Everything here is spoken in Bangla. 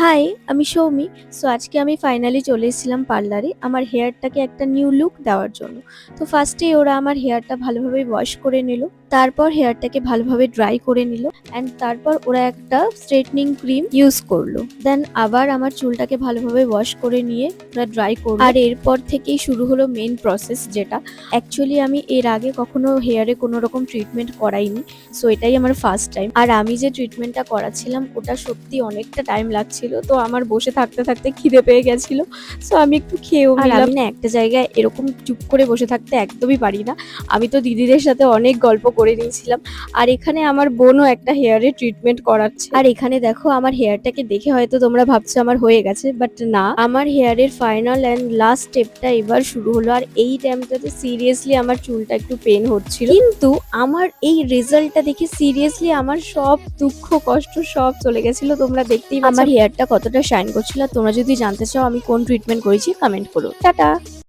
হাই, আমি সৌমি। সো আজকে আমি ফাইনালি চলে এসেছিলাম পার্লারে আমার হেয়ারটাকে একটা নিউ লুক দেওয়ার জন্য। তো ফার্স্টেই ওরা আমার হেয়ারটা ভালোভাবে ওয়াশ করে নিল। তারপর হেয়ারটাকে ভালোভাবে ড্রাই করে নিল অ্যান্ড তারপর ওরা একটা স্ট্রেটনিং ক্রিম ইউজ করলো। দেন আবার আমার চুলটাকে ভালোভাবে ওয়াশ করে নিয়ে ওরা ড্রাই করলো। আর এরপর থেকেই শুরু হলো মেন প্রসেস, যেটা অ্যাকচুয়ালি আমি এর আগে কখনো হেয়ারে কোনো রকম ট্রিটমেন্ট করাইনি। সো এটাই আমার ফার্স্ট টাইম। আর আমি যে ট্রিটমেন্টটা করাচ্ছিলাম ওটা সত্যি অনেকটা টাইম লাগছিল। তো আমার বসে থাকতে থাকতে খিদে পেয়ে গেছিল। সো আমি একটু খেয়েও নিলাম। আর আমি না একটা জায়গায় এরকম চুপ করে বসে থাকতে একদমই পারি না। আমি তো দিদিদের সাথে অনেক গল্প করে নিয়েছিলাম। আর এখানে আমার বোনও একটা হেয়ারে ট্রিটমেন্ট করাচ্ছে। আর এখানে দেখো আমার হেয়ারটাকে দেখে হয়তো তোমরা ভাবছো আমার হয়ে গেছে, বাট না, আমার হেয়ারের ফাইনাল অ্যান্ড লাস্ট স্টেপটা এবার শুরু হলো। আর এই টাইমটাতে সিরিয়াসলি আমার চুলটা একটু পেন হচ্ছিল, কিন্তু আমার এই রেজাল্টটা দেখে সিরিয়াসলি আমার সব দুঃখ কষ্ট সব চলে গেছিল। তোমরা দেখতেই পাচ্ছ আমার হেয়ারটা কতটা শাইন করছিল। আর তোমরা যদি জানতে চাও আমি কোন ট্রিটমেন্ট করেছি, কমেন্ট করো। টাটা।